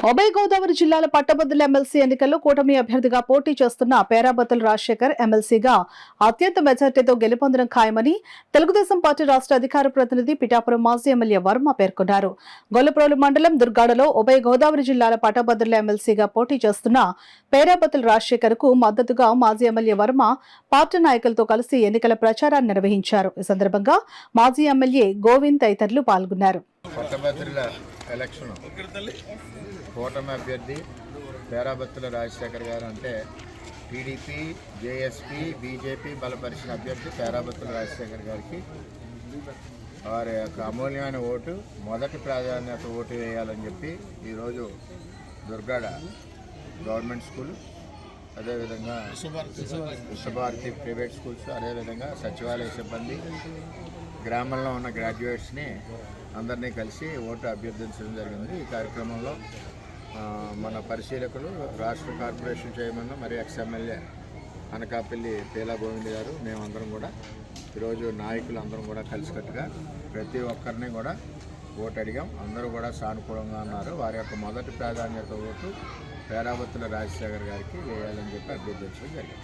ఉభయ గోదావరి జిల్లాల పట్టభద్రుల ఎమ్మెల్సీ ఎన్నికల్లో కూటమి అభ్యర్థిగా పోటీ చేస్తున్న పేరాబత్తుల రాజశేఖర్ ఎమ్మెల్సీగా అత్యంత మెజార్టీతో గెలుపొందడం ఖాయమని తెలుగుదేశం పార్టీ రాష్ట్ర అధికార ప్రతినిధి పిఠాపురం మాజీ ఎమ్మెల్యే వర్మ పేర్కొన్నారు. గొల్లప్రోలు మండలం దుర్గాడలో ఉభయ గోదావరి జిల్లాల పట్టభద్రుల ఎమ్మెల్సీగా పోటీ చేస్తున్న పేరాబత్తుల రాజశేఖర్ కు మద్దతుగా మాజీ ఎమ్మెల్యే వర్మ పార్టీ నాయకులతో కలిసి ఎన్నికల ప్రచారాన్ని నిర్వహించారు. ఈ సందర్భంగా మాజీ ఎమ్మెల్యే గోవింద్ తదితరులు పాల్గొన్నారు. పట్టభద్రుల ఎలక్షన్ కూటమి అభ్యర్థి పేరాబత్తుల రాజశేఖర్ గారు అంటే టీడీపీ, జేఎస్పీ, బీజేపీ బలపరిచిన అభ్యర్థి పేరాబత్తుల రాజశేఖర్ గారికి వారి యొక్క అమూల్యమైన ఓటు, మొదటి ప్రాధాన్యత ఓటు వేయాలని చెప్పి ఈరోజు దుర్గాడ గవర్నమెంట్ స్కూల్, అదేవిధంగా విశ్వభారతి ప్రైవేట్ స్కూల్స్, అదేవిధంగా సచివాలయ సిబ్బంది, గ్రామంలో ఉన్న గ్రాడ్యుయేట్స్ని అందరినీ కలిసి ఓటు అభ్యర్థించడం జరిగింది. ఈ కార్యక్రమంలో మన పరిశీలకులు, రాష్ట్ర కార్పొరేషన్ చైర్మన్ మరియు ఎక్స్ఎమ్మెల్యే అనకాపల్లి పీలా గోవింద్ గారు, మేమందరం కూడా ఈరోజు నాయకులు అందరం కూడా కలిసికట్టుగా ప్రతి ఒక్కరిని కూడా ఓటు అడిగాం. అందరూ కూడా సానుకూలంగా ఉన్నారు. వారి యొక్క మొదటి ప్రాధాన్యత ఓటు పేరాబత్తుల రాజశేఖర్ గారికి వేయాలని చెప్పి అభ్యర్థించడం జరిగింది.